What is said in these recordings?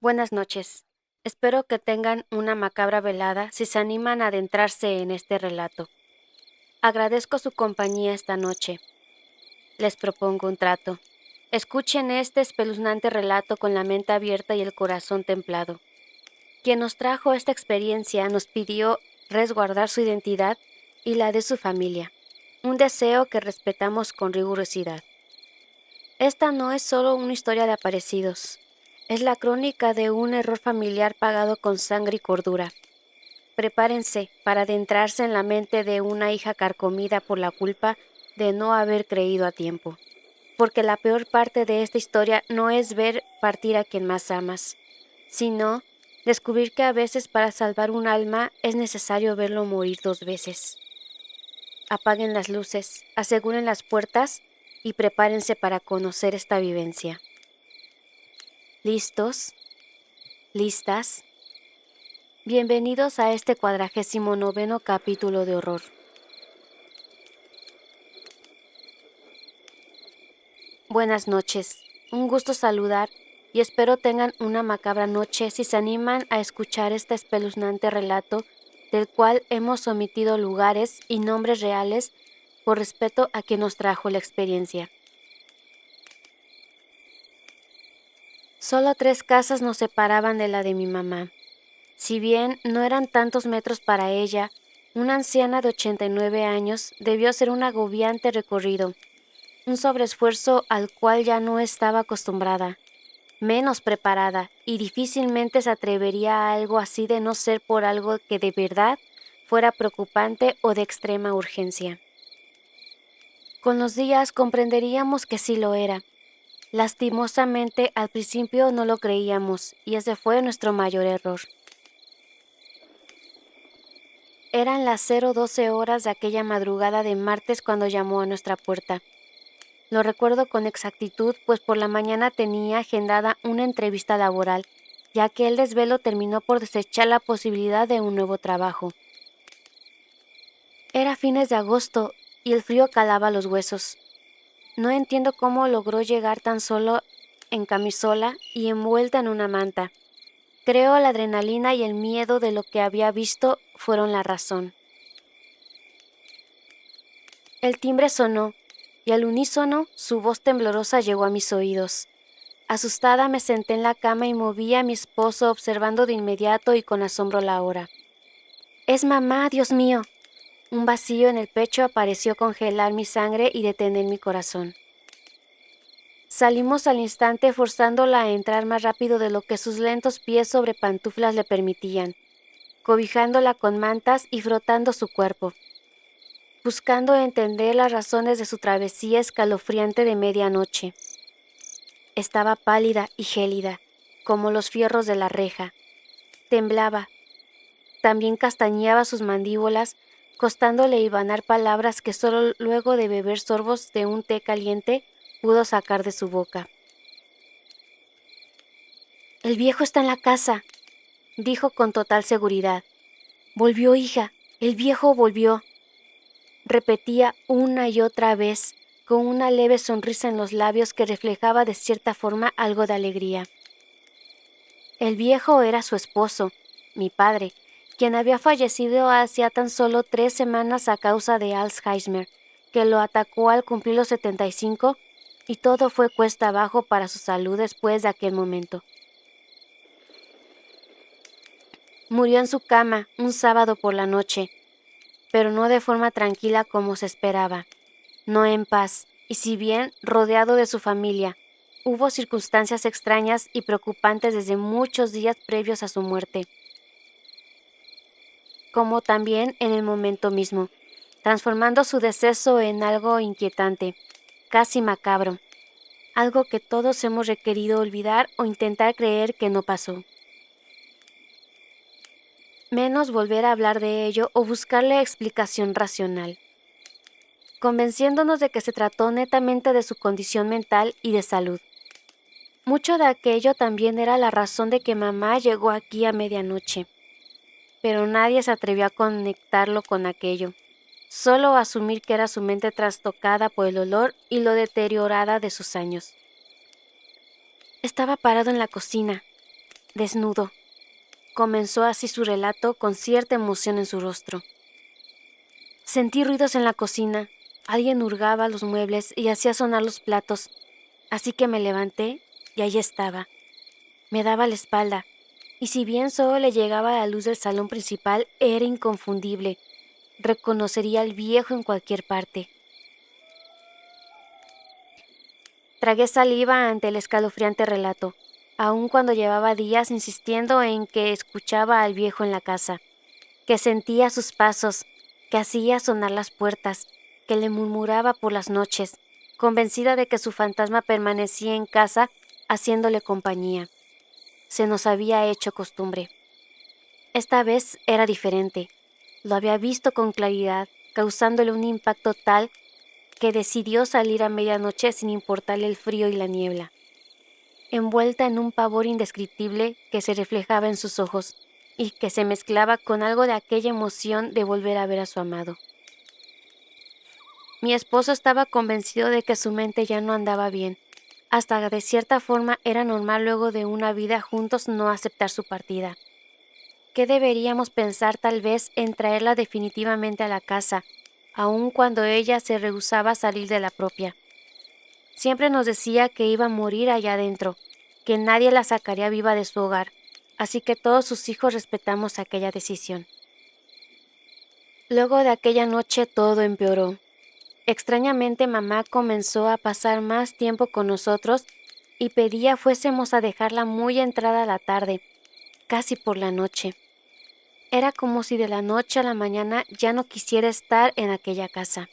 Buenas noches. Espero que tengan una macabra velada si se animan a adentrarse en este relato. Agradezco su compañía esta noche. Les propongo un trato. Escuchen este espeluznante relato con la mente abierta y el corazón templado. Quien nos trajo esta experiencia nos pidió resguardar su identidad y la de su familia, un deseo que respetamos con rigurosidad. Esta no es solo una historia de aparecidos, es la crónica de un error familiar pagado con sangre y cordura. Prepárense para adentrarse en la mente de una hija carcomida por la culpa de no haber creído a tiempo. Porque la peor parte de esta historia no es ver partir a quien más amas, sino descubrir que a veces para salvar un alma es necesario verlo morir 2 veces. Apaguen las luces, aseguren las puertas y prepárense para conocer esta vivencia. ¿Listos? ¿Listas? Bienvenidos a este 49º capítulo de horror. Buenas noches, un gusto saludar y espero tengan una macabra noche si se animan a escuchar este espeluznante relato del cual hemos omitido lugares y nombres reales por respeto a quien nos trajo la experiencia. Solo 3 casas nos separaban de la de mi mamá. Si bien no eran tantos metros para ella, una anciana de 89 años debió ser un agobiante recorrido, un sobreesfuerzo al cual ya no estaba acostumbrada, menos preparada, y difícilmente se atrevería a algo así de no ser por algo que de verdad fuera preocupante o de extrema urgencia. Con los días comprenderíamos que sí lo era. Lastimosamente al principio no lo creíamos, y ese fue nuestro mayor error. Eran las 0:12 horas de aquella madrugada de martes cuando llamó a nuestra puerta. Lo recuerdo con exactitud, pues por la mañana tenía agendada una entrevista laboral, ya que el desvelo terminó por desechar la posibilidad de un nuevo trabajo. Era fines de agosto y el frío calaba los huesos. No entiendo cómo logró llegar tan solo en camisola y envuelta en una manta. Creo la adrenalina y el miedo de lo que había visto fueron la razón. El timbre sonó, y al unísono su voz temblorosa llegó a mis oídos. Asustada me senté en la cama y moví a mi esposo observando de inmediato y con asombro la hora. ¡Es mamá, Dios mío! Un vacío en el pecho pareció congelar mi sangre y detener mi corazón. Salimos al instante forzándola a entrar más rápido de lo que sus lentos pies sobre pantuflas le permitían, cobijándola con mantas y frotando su cuerpo, buscando entender las razones de su travesía escalofriante de medianoche. Estaba pálida y gélida, como los fierros de la reja. Temblaba. También castañeaba sus mandíbulas, costándole hibanar palabras que solo luego de beber sorbos de un té caliente pudo sacar de su boca. «El viejo está en la casa», dijo con total seguridad. «Volvió, hija, el viejo volvió», repetía una y otra vez, con una leve sonrisa en los labios que reflejaba de cierta forma algo de alegría. El viejo era su esposo, mi padre, quien había fallecido hacía tan solo 3 semanas a causa de Alzheimer, que lo atacó al cumplir los 75, y todo fue cuesta abajo para su salud después de aquel momento. Murió en su cama un sábado por la noche, pero no de forma tranquila como se esperaba, no en paz, y si bien rodeado de su familia, hubo circunstancias extrañas y preocupantes desde muchos días previos a su muerte, como también en el momento mismo, transformando su deceso en algo inquietante, casi macabro, algo que todos hemos requerido olvidar o intentar creer que no pasó. Menos volver a hablar de ello o buscarle explicación racional, convenciéndonos de que se trató netamente de su condición mental y de salud. Mucho de aquello también era la razón de que mamá llegó aquí a medianoche, pero nadie se atrevió a conectarlo con aquello, solo asumir que era su mente trastocada por el olor y lo deteriorada de sus años. Estaba parado en la cocina, desnudo. Comenzó así su relato con cierta emoción en su rostro. Sentí ruidos en la cocina. Alguien hurgaba los muebles y hacía sonar los platos. Así que me levanté y allí estaba. Me daba la espalda, y si bien solo le llegaba la luz del salón principal, era inconfundible. Reconocería al viejo en cualquier parte. Tragué saliva ante el escalofriante relato, aun cuando llevaba días insistiendo en que escuchaba al viejo en la casa, que sentía sus pasos, que hacía sonar las puertas, que le murmuraba por las noches, convencida de que su fantasma permanecía en casa haciéndole compañía. Se nos había hecho costumbre. Esta vez era diferente. Lo había visto con claridad, causándole un impacto tal que decidió salir a medianoche sin importarle el frío y la niebla, envuelta en un pavor indescriptible que se reflejaba en sus ojos y que se mezclaba con algo de aquella emoción de volver a ver a su amado. Mi esposo estaba convencido de que su mente ya no andaba bien. Hasta de cierta forma era normal luego de una vida juntos no aceptar su partida. ¿Qué deberíamos pensar tal vez en traerla definitivamente a la casa, aun cuando ella se rehusaba a salir de la propia? Siempre nos decía que iba a morir allá adentro, que nadie la sacaría viva de su hogar, así que todos sus hijos respetamos aquella decisión. Luego de aquella noche todo empeoró. Extrañamente mamá comenzó a pasar más tiempo con nosotros y pedía fuésemos a dejarla muy entrada la tarde, casi por la noche. Era como si de la noche a la mañana ya no quisiera estar en aquella casa.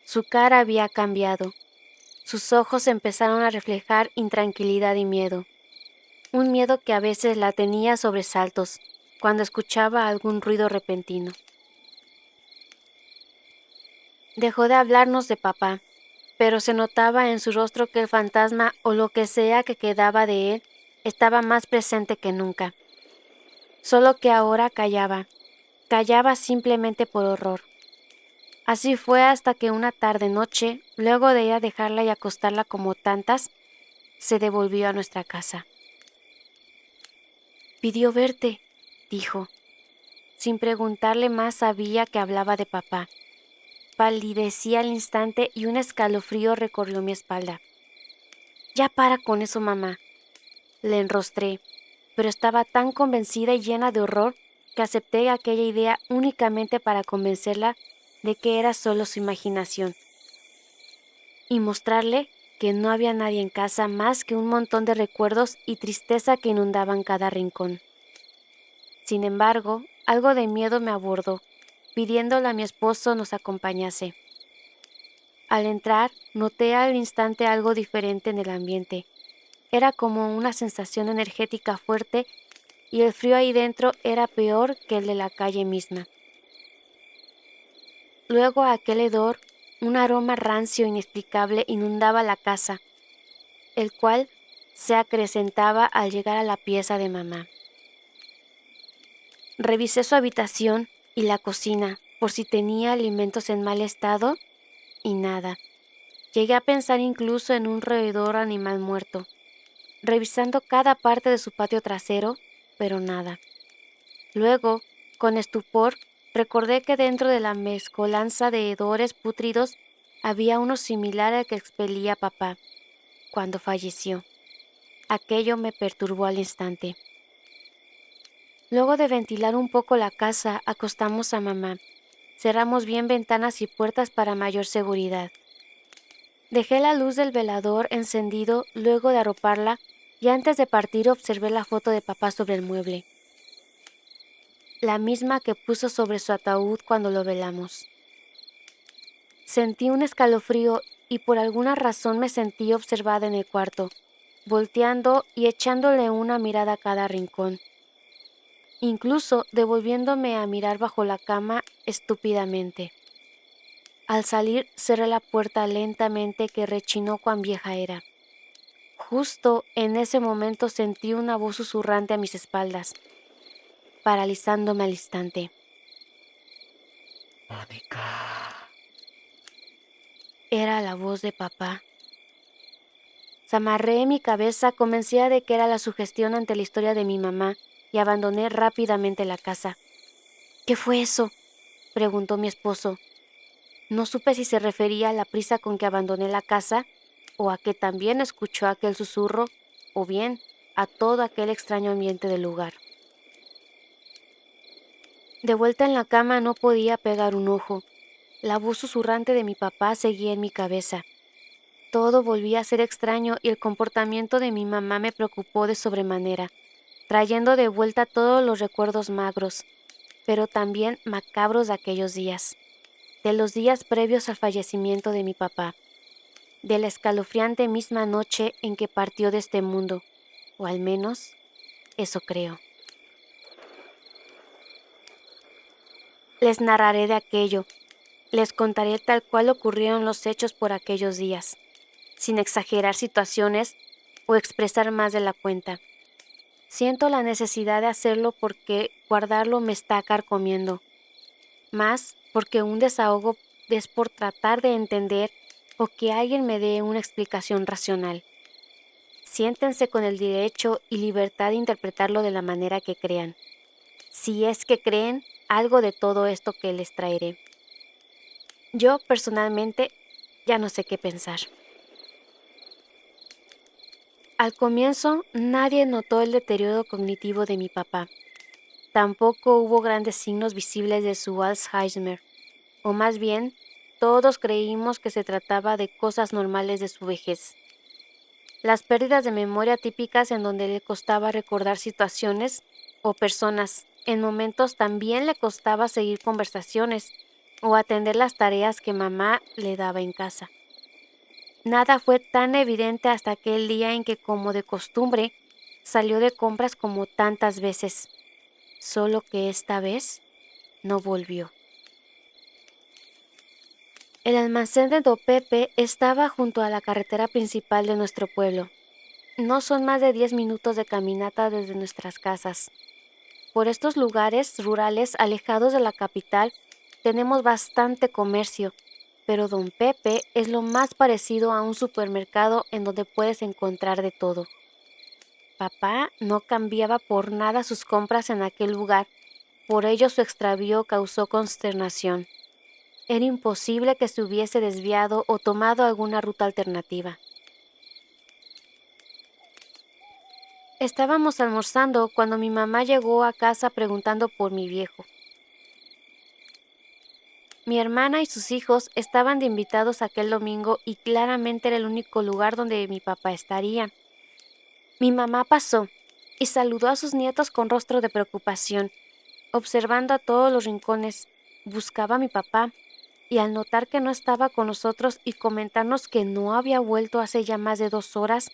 Su cara había cambiado. Sus ojos empezaron a reflejar intranquilidad y miedo. Un miedo que a veces la tenía sobresaltos cuando escuchaba algún ruido repentino. Dejó de hablarnos de papá, pero se notaba en su rostro que el fantasma o lo que sea que quedaba de él estaba más presente que nunca. Solo que ahora callaba simplemente por horror. Así fue hasta que una tarde-noche, luego de ir a dejarla y acostarla como tantas, se devolvió a nuestra casa. Pidió verte, dijo. Sin preguntarle más sabía que hablaba de papá. Palidecí al instante y un escalofrío recorrió mi espalda. Ya para con eso, mamá. Le enrostré, pero estaba tan convencida y llena de horror que acepté aquella idea únicamente para convencerla de que era solo su imaginación y mostrarle que no había nadie en casa más que un montón de recuerdos y tristeza que inundaban cada rincón. Sin embargo, algo de miedo me abordó, pidiéndole a mi esposo nos acompañase. Al entrar, noté al instante algo diferente en el ambiente. Era como una sensación energética fuerte y el frío ahí dentro era peor que el de la calle misma. Luego aquel hedor, un aroma rancio inexplicable inundaba la casa, el cual se acrecentaba al llegar a la pieza de mamá. Revisé su habitación y la cocina por si tenía alimentos en mal estado y nada. Llegué a pensar incluso en un roedor animal muerto, revisando cada parte de su patio trasero, pero nada. Luego, con estupor, recordé que dentro de la mezcolanza de hedores pútridos había uno similar al que expelía papá cuando falleció. Aquello me perturbó al instante. Luego de ventilar un poco la casa, acostamos a mamá. Cerramos bien ventanas y puertas para mayor seguridad. Dejé la luz del velador encendido luego de arroparla y antes de partir observé la foto de papá sobre el mueble, la misma que puso sobre su ataúd cuando lo velamos. Sentí un escalofrío y por alguna razón me sentí observada en el cuarto, volteando y echándole una mirada a cada rincón, incluso devolviéndome a mirar bajo la cama estúpidamente. Al salir cerré la puerta lentamente que rechinó cuán vieja era. Justo en ese momento sentí una voz susurrante a mis espaldas, paralizándome al instante. Mónica. Era la voz de papá. Zamarreé mi cabeza convencida de que era la sugestión ante la historia de mi mamá y abandoné rápidamente la casa. ¿Qué fue eso?, preguntó mi esposo. No supe si se refería a la prisa con que abandoné la casa o a que también escuchó aquel susurro o bien a todo aquel extraño ambiente del lugar. De vuelta en la cama no podía pegar un ojo. La voz susurrante de mi papá seguía en mi cabeza. Todo volvía a ser extraño y el comportamiento de mi mamá me preocupó de sobremanera, trayendo de vuelta todos los recuerdos magros, pero también macabros de aquellos días, de los días previos al fallecimiento de mi papá, de la escalofriante misma noche en que partió de este mundo, o al menos eso creo. Les narraré de aquello, les contaré tal cual ocurrieron los hechos por aquellos días, sin exagerar situaciones o expresar más de la cuenta. Siento la necesidad de hacerlo porque guardarlo me está carcomiendo, más porque un desahogo es por tratar de entender o que alguien me dé una explicación racional. Siéntense con el derecho y libertad de interpretarlo de la manera que crean, si es que creen algo de todo esto que les traeré. Yo, personalmente, ya no sé qué pensar. Al comienzo, nadie notó el deterioro cognitivo de mi papá. Tampoco hubo grandes signos visibles de su Alzheimer, o más bien, todos creímos que se trataba de cosas normales de su vejez. Las pérdidas de memoria típicas en donde le costaba recordar situaciones o personas, en momentos también le costaba seguir conversaciones o atender las tareas que mamá le daba en casa. Nada fue tan evidente hasta aquel día en que, como de costumbre, salió de compras como tantas veces, solo que esta vez no volvió. El almacén de Don Pepe estaba junto a la carretera principal de nuestro pueblo. No son más de 10 minutos de caminata desde nuestras casas. Por estos lugares rurales alejados de la capital tenemos bastante comercio, pero Don Pepe es lo más parecido a un supermercado en donde puedes encontrar de todo. Papá no cambiaba por nada sus compras en aquel lugar, por ello su extravío causó consternación. Era imposible que se hubiese desviado o tomado alguna ruta alternativa. Estábamos almorzando cuando mi mamá llegó a casa preguntando por mi viejo. Mi hermana y sus hijos estaban de invitados aquel domingo y claramente era el único lugar donde mi papá estaría. Mi mamá pasó y saludó a sus nietos con rostro de preocupación, observando a todos los rincones. Buscaba a mi papá y al notar que no estaba con nosotros y comentarnos que no había vuelto hace ya más de 2 horas,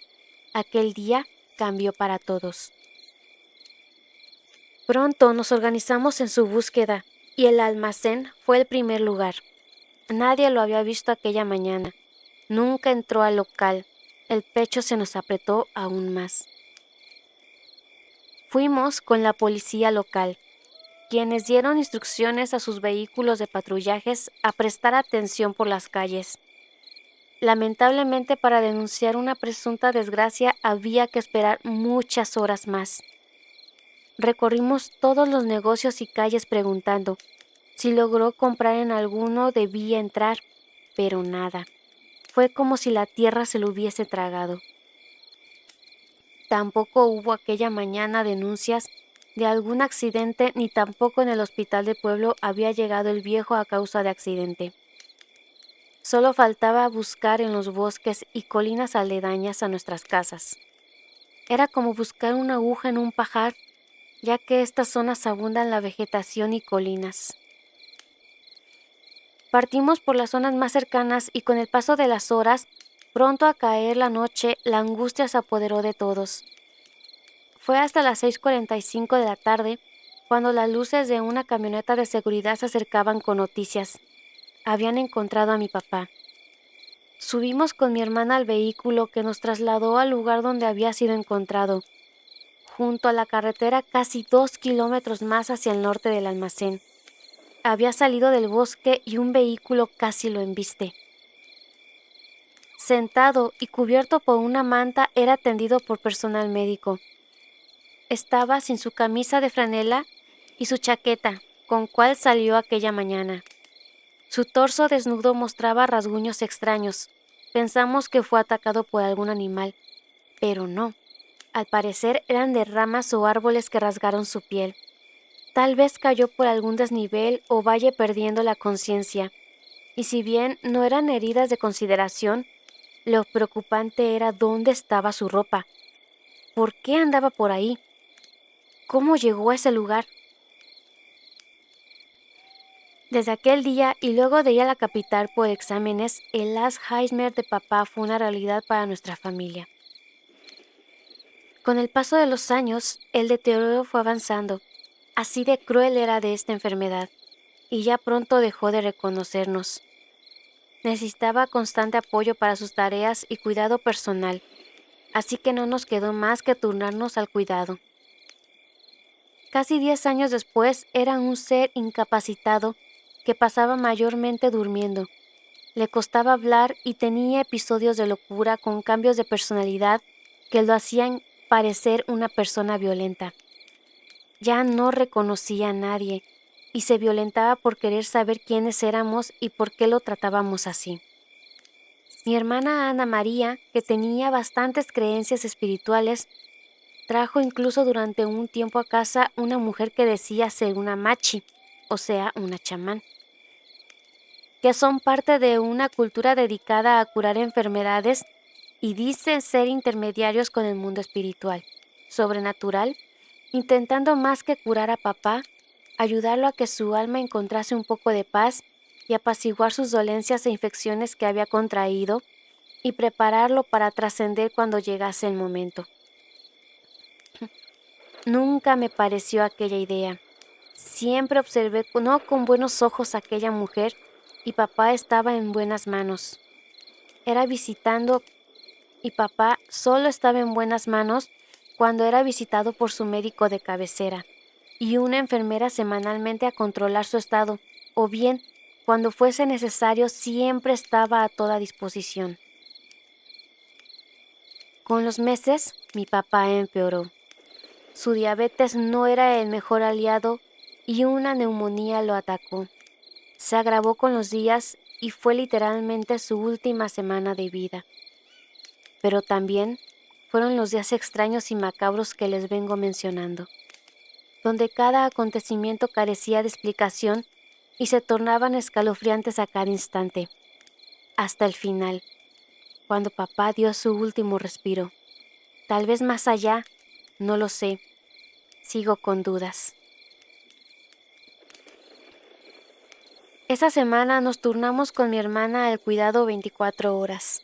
aquel día cambió para todos. Pronto nos organizamos en su búsqueda y el almacén fue el primer lugar. Nadie lo había visto aquella mañana. Nunca entró al local. El pecho se nos apretó aún más. Fuimos con la policía local, quienes dieron instrucciones a sus vehículos de patrullajes a prestar atención por las calles. Lamentablemente, para denunciar una presunta desgracia había que esperar muchas horas más. Recorrimos todos los negocios y calles preguntando si logró comprar en alguno debía entrar, pero nada. Fue como si la tierra se lo hubiese tragado. Tampoco hubo aquella mañana denuncias de algún accidente ni tampoco en el hospital de pueblo había llegado el viejo a causa de accidente. Solo faltaba buscar en los bosques y colinas aledañas a nuestras casas. Era como buscar una aguja en un pajar, ya que estas zonas abundan la vegetación y colinas. Partimos por las zonas más cercanas y con el paso de las horas, pronto a caer la noche, la angustia se apoderó de todos. Fue hasta las 6:45 de la tarde cuando las luces de una camioneta de seguridad se acercaban con noticias. Habían encontrado a mi papá. Subimos con mi hermana al vehículo que nos trasladó al lugar donde había sido encontrado, junto a la carretera casi 2 kilómetros más hacia el norte del almacén. Había salido del bosque y un vehículo casi lo embiste. sentado y cubierto por una manta, era atendido por personal médico. Estaba sin su camisa de franela y su chaqueta, con cual salió aquella mañana. Su torso desnudo mostraba rasguños extraños. Pensamos que fue atacado por algún animal, pero no. Al parecer eran de ramas o árboles que rasgaron su piel. Tal vez cayó por algún desnivel o valle perdiendo la conciencia. Y si bien no eran heridas de consideración, lo preocupante era dónde estaba su ropa. ¿Por qué andaba por ahí? ¿Cómo llegó a ese lugar? Desde aquel día y luego de ir a la capital por exámenes, el Alzheimer de papá fue una realidad para nuestra familia. Con el paso de los años, el deterioro fue avanzando. Así de cruel era de esta enfermedad, y ya pronto dejó de reconocernos. Necesitaba constante apoyo para sus tareas y cuidado personal, así que no nos quedó más que turnarnos al cuidado. Casi 10 años después, era un ser incapacitado que pasaba mayormente durmiendo. Le costaba hablar y tenía episodios de locura con cambios de personalidad que lo hacían parecer una persona violenta. Ya no reconocía a nadie y se violentaba por querer saber quiénes éramos y por qué lo tratábamos así. Mi hermana Ana María, que tenía bastantes creencias espirituales, trajo incluso durante un tiempo a casa una mujer que decía ser una machi, o sea, una chamán, que son parte de una cultura dedicada a curar enfermedades y dicen ser intermediarios con el mundo espiritual, sobrenatural, intentando más que curar a papá, ayudarlo a que su alma encontrase un poco de paz y apaciguar sus dolencias e infecciones que había contraído y prepararlo para trascender cuando llegase el momento. Nunca me pareció aquella idea. Siempre observé no con buenos ojos a aquella mujer y papá estaba en buenas manos. Era visitando y papá solo estaba en buenas manos cuando era visitado por su médico de cabecera y una enfermera semanalmente a controlar su estado, o bien, cuando fuese necesario, siempre estaba a toda disposición. Con los meses, mi papá empeoró. Su diabetes no era el mejor aliado y una neumonía lo atacó. Se agravó con los días y fue literalmente su última semana de vida. Pero también fueron los días extraños y macabros que les vengo mencionando, donde cada acontecimiento carecía de explicación y se tornaban escalofriantes a cada instante, hasta el final, cuando papá dio su último respiro. Tal vez más allá, no lo sé, sigo con dudas. Esa semana nos turnamos con mi hermana al cuidado 24 horas.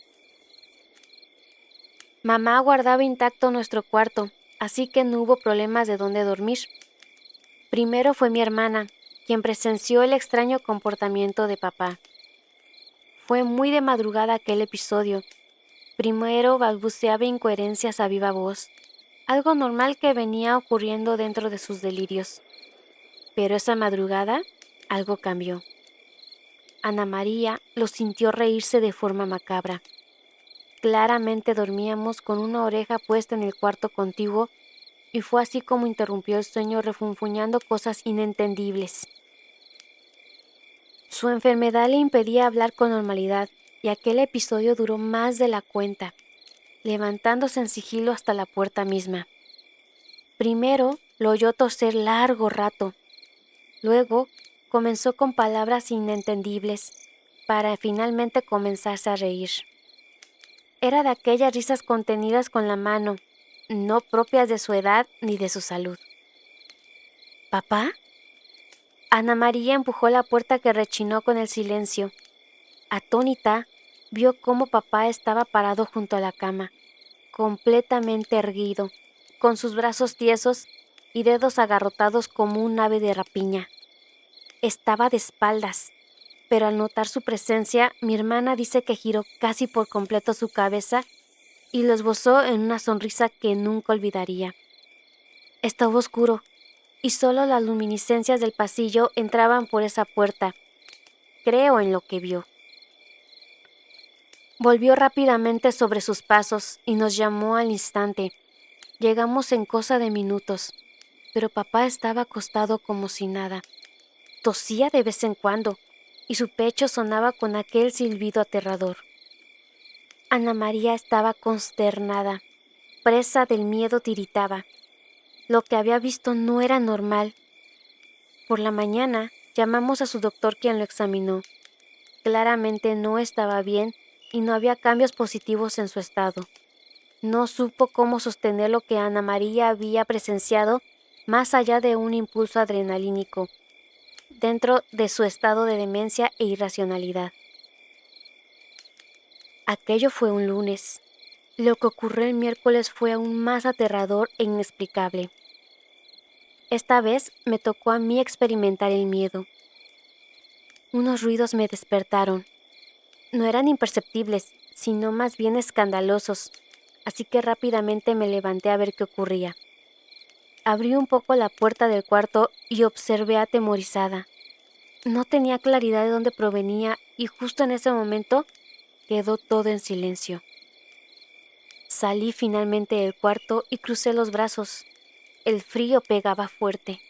Mamá guardaba intacto nuestro cuarto, así que no hubo problemas de dónde dormir. Primero fue mi hermana, quien presenció el extraño comportamiento de papá. Fue muy de madrugada aquel episodio. Primero balbuceaba incoherencias a viva voz, algo normal que venía ocurriendo dentro de sus delirios. Pero esa madrugada, algo cambió. Ana María lo sintió reírse de forma macabra. Claramente dormíamos con una oreja puesta en el cuarto contiguo y fue así como interrumpió el sueño refunfuñando cosas inentendibles. Su enfermedad le impedía hablar con normalidad y aquel episodio duró más de la cuenta, levantándose en sigilo hasta la puerta misma. Primero lo oyó toser largo rato, luego comenzó con palabras inentendibles para finalmente comenzarse a reír. Era de aquellas risas contenidas con la mano, no propias de su edad ni de su salud. ¿Papá? Ana María empujó la puerta que rechinó con el silencio. Atónita, vio cómo papá estaba parado junto a la cama, completamente erguido, con sus brazos tiesos y dedos agarrotados como un ave de rapiña. Estaba de espaldas, pero al notar su presencia, mi hermana dice que giró casi por completo su cabeza y lo esbozó en una sonrisa que nunca olvidaría. Estaba oscuro, y solo las luminiscencias del pasillo entraban por esa puerta. Creo en lo que vio. Volvió rápidamente sobre sus pasos y nos llamó al instante. Llegamos en cosa de minutos, pero papá estaba acostado como si nada. Tosía de vez en cuando, y su pecho sonaba con aquel silbido aterrador. Ana María estaba consternada, presa del miedo tiritaba. Lo que había visto no era normal. Por la mañana llamamos a su doctor, quien lo examinó. Claramente no estaba bien y no había cambios positivos en su estado. No supo cómo sostener lo que Ana María había presenciado más allá de un impulso adrenalínico, dentro de su estado de demencia e irracionalidad. Aquello fue un lunes. Lo que ocurrió el miércoles fue aún más aterrador e inexplicable. Esta vez me tocó a mí experimentar el miedo. Unos ruidos me despertaron. No eran imperceptibles, sino más bien escandalosos, así que rápidamente me levanté a ver qué ocurría. Abrí un poco la puerta del cuarto y observé atemorizada. No tenía claridad de dónde provenía y justo en ese momento quedó todo en silencio. Salí finalmente del cuarto y crucé los brazos. El frío pegaba fuerte.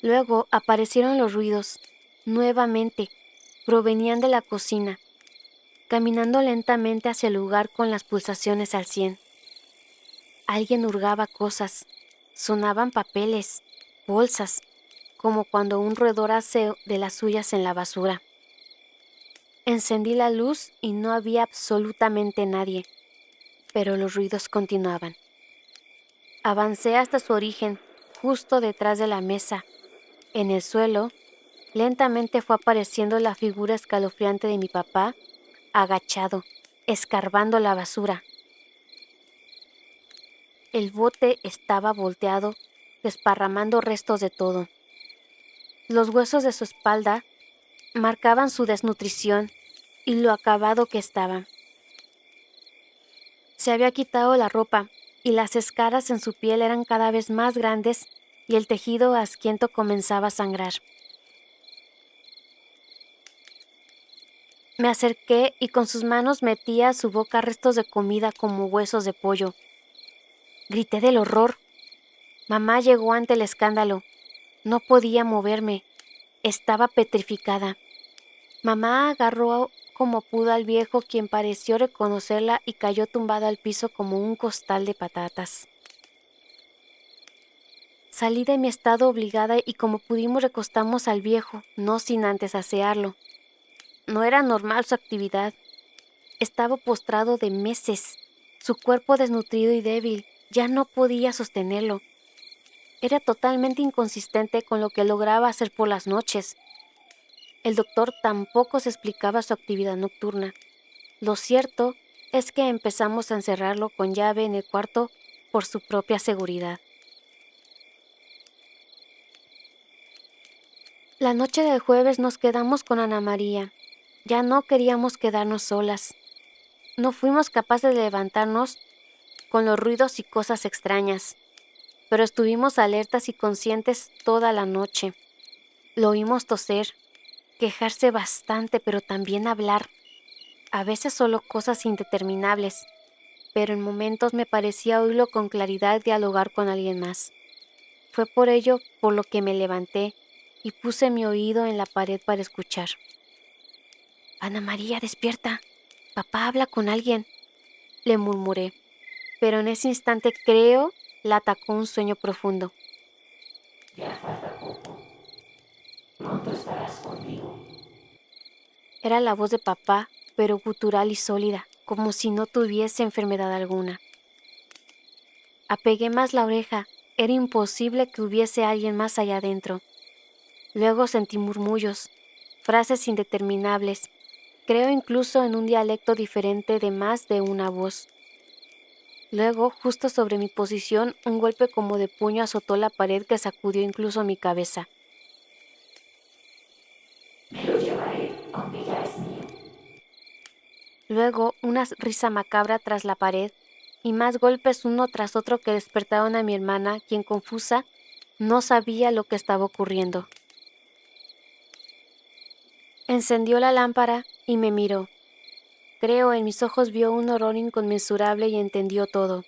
Luego aparecieron los ruidos. Nuevamente, provenían de la cocina, caminando lentamente hacia el lugar con las pulsaciones al 100. Alguien hurgaba cosas. Sonaban papeles, bolsas, como cuando un roedor hace de las suyas en la basura. Encendí la luz y no había absolutamente nadie, pero los ruidos continuaban. Avancé hasta su origen, justo detrás de la mesa. En el suelo, lentamente fue apareciendo la figura escalofriante de mi papá, agachado, escarbando la basura. El bote estaba volteado, desparramando restos de todo. Los huesos de su espalda marcaban su desnutrición y lo acabado que estaba. Se había quitado la ropa y las escaras en su piel eran cada vez más grandes y el tejido asquiento comenzaba a sangrar. Me acerqué y con sus manos metía a su boca restos de comida como huesos de pollo. Grité del horror. Mamá llegó ante el escándalo. No podía moverme. Estaba petrificada. Mamá agarró como pudo al viejo, quien pareció reconocerla y cayó tumbado al piso como un costal de patatas. Salí de mi estado obligada y como pudimos recostamos al viejo, no sin antes asearlo. No era normal su actividad. Estaba postrado de meses, su cuerpo desnutrido y débil, ya no podía sostenerlo. Era totalmente inconsistente con lo que lograba hacer por las noches. El doctor tampoco se explicaba su actividad nocturna. Lo cierto es que empezamos a encerrarlo con llave en el cuarto por su propia seguridad. La noche del jueves nos quedamos con Ana María. Ya no queríamos quedarnos solas. No fuimos capaces de levantarnos con los ruidos y cosas extrañas, pero estuvimos alertas y conscientes toda la noche. Lo oímos toser, quejarse bastante, pero también hablar. A veces solo cosas indeterminables, pero en momentos me parecía oírlo con claridad dialogar con alguien más. Fue por ello por lo que me levanté y puse mi oído en la pared para escuchar. «Ana María, despierta. Papá habla con alguien», le murmuré, pero en ese instante la atacó un sueño profundo. Ya falta poco. Pronto estarás conmigo. Era la voz de papá, pero gutural y sólida, como si no tuviese enfermedad alguna. Apegué más la oreja. Era imposible que hubiese alguien más allá adentro. Luego sentí murmullos, frases indeterminables, creo incluso en un dialecto diferente de más de una voz. Luego, justo sobre mi posición, un golpe como de puño azotó la pared que sacudió incluso mi cabeza. Me lo llevaré, aunque ya es mío. Luego, una risa macabra tras la pared, y más golpes uno tras otro que despertaron a mi hermana, quien confusa, no sabía lo que estaba ocurriendo. Encendió la lámpara y me miró. Creo en mis ojos vio un horror inconmensurable y entendió todo.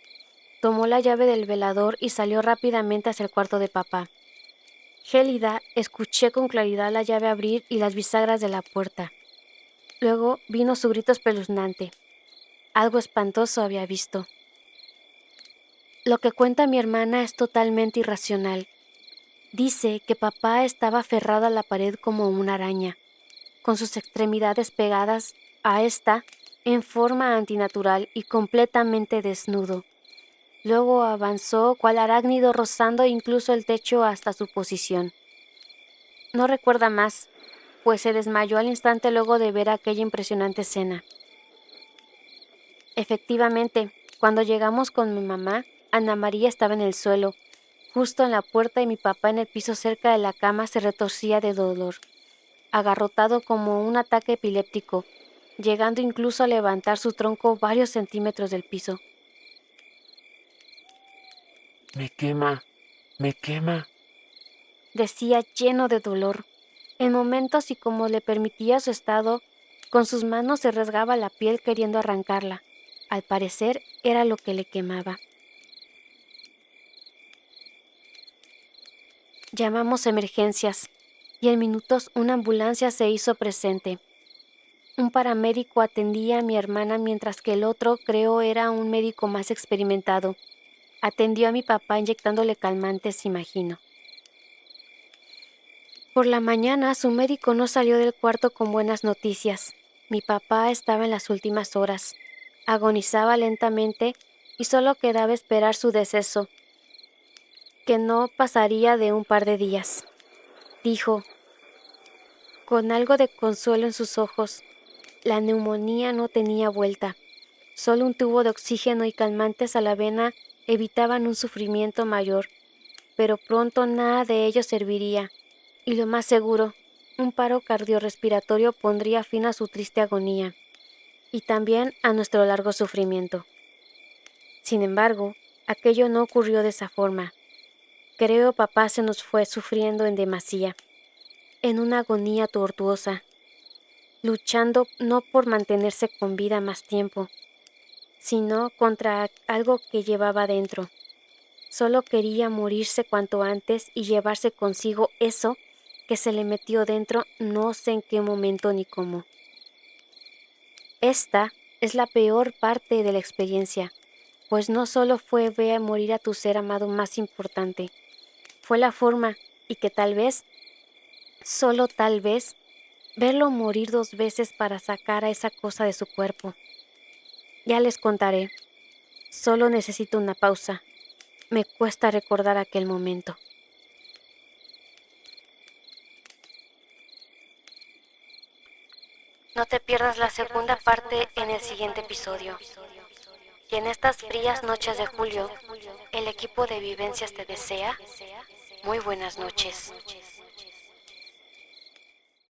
Tomó la llave del velador y salió rápidamente hacia el cuarto de papá. Gélida, escuché con claridad la llave abrir y las bisagras de la puerta. Luego vino su grito espeluznante. Algo espantoso había visto. Lo que cuenta mi hermana es totalmente irracional. Dice que papá estaba aferrado a la pared como una araña, con sus extremidades pegadas a esta en forma antinatural y completamente desnudo. Luego avanzó cual arácnido rozando incluso el techo hasta su posición. No recuerda más, pues se desmayó al instante luego de ver aquella impresionante escena. Efectivamente, cuando llegamos con mi mamá, Ana María estaba en el suelo, justo en la puerta y mi papá en el piso cerca de la cama se retorcía de dolor, agarrotado como un ataque epiléptico, llegando incluso a levantar su tronco varios centímetros del piso. Me quema, Decía lleno de dolor. En momentos y como le permitía su estado, con sus manos se rasgaba la piel queriendo arrancarla. Al parecer era lo que le quemaba. Llamamos a emergencias y en minutos una ambulancia se hizo presente. Un paramédico atendía a mi hermana mientras que el otro, creo, era un médico más experimentado. Atendió a mi papá inyectándole calmantes, imagino. Por la mañana su médico no salió del cuarto con buenas noticias. Mi papá estaba en las últimas horas. Agonizaba lentamente y solo quedaba esperar su deceso, que no pasaría de un par de días. Dijo, con algo de consuelo en sus ojos, la neumonía no tenía vuelta. Solo un tubo de oxígeno y calmantes a la vena evitaban un sufrimiento mayor, pero pronto nada de ello serviría, y lo más seguro, un paro cardiorrespiratorio pondría fin a su triste agonía, y también a nuestro largo sufrimiento. Sin embargo, aquello no ocurrió de esa forma. Creo papá se nos fue sufriendo en demasía, en una agonía tortuosa, luchando no por mantenerse con vida más tiempo, sino contra algo que llevaba dentro. Solo quería morirse cuanto antes y llevarse consigo eso que se le metió dentro no sé en qué momento ni cómo. Esta es la peor parte de la experiencia, pues no solo fue ver morir a tu ser amado más importante, fue la forma y que tal vez, solo tal vez, verlo morir 2 veces para sacar a esa cosa de su cuerpo. Ya les contaré. Solo necesito una pausa. Me cuesta recordar aquel momento. No te pierdas la segunda parte en el siguiente episodio. Y en estas frías noches de julio, el equipo de Vivencias te desea muy buenas noches.